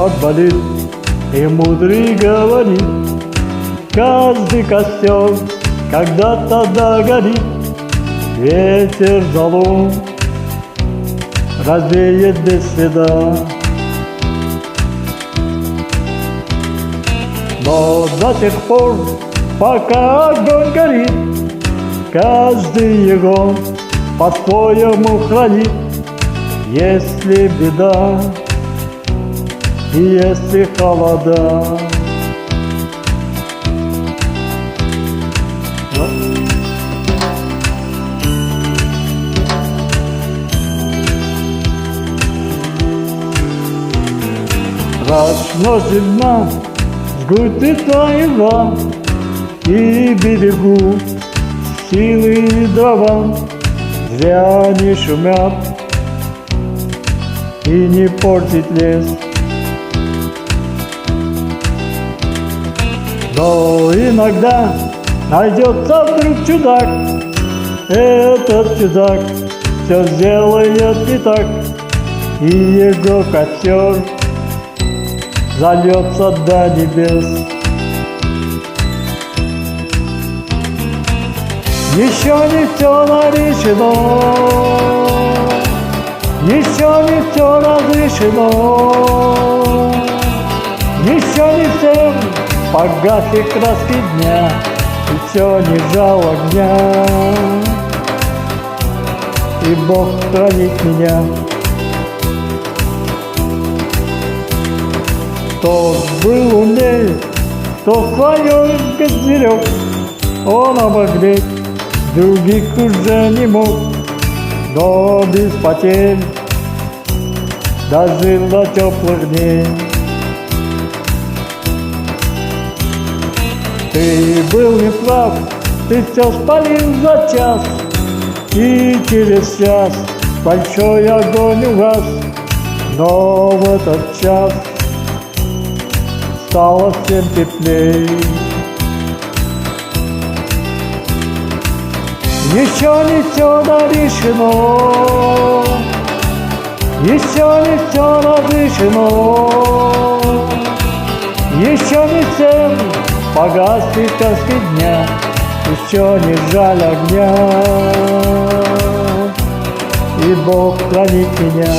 отболит, и мудрый говорит: каждый костер когда-то догорит, ветер залом развеет без следа. Но до тех пор, пока огонь горит, каждый его по-своему хранит. Если беда и если холода. Размножена сгустит тайга, и берегу силы и дрова зря не шумят и не портит лес. Но иногда найдется вдруг чудак, этот чудак все сделает не так, и его костер зальется до небес. Еще не все решено, еще не все разрешено, еще не всем погасли краски дня, и все не жал огня, и Бог хранит меня. Кто был умнее, кто свое козырек, он обогреть других уже не мог, но без потерь дожил до теплых дней. Ты был не прав, ты все спалил за час, и через час большой огонь угас, но в этот час стало всем теплей. Еще не все решено, еще не все разрешено, еще не всем погасли краски дня, еще не жаль огня, и Бог хранит меня.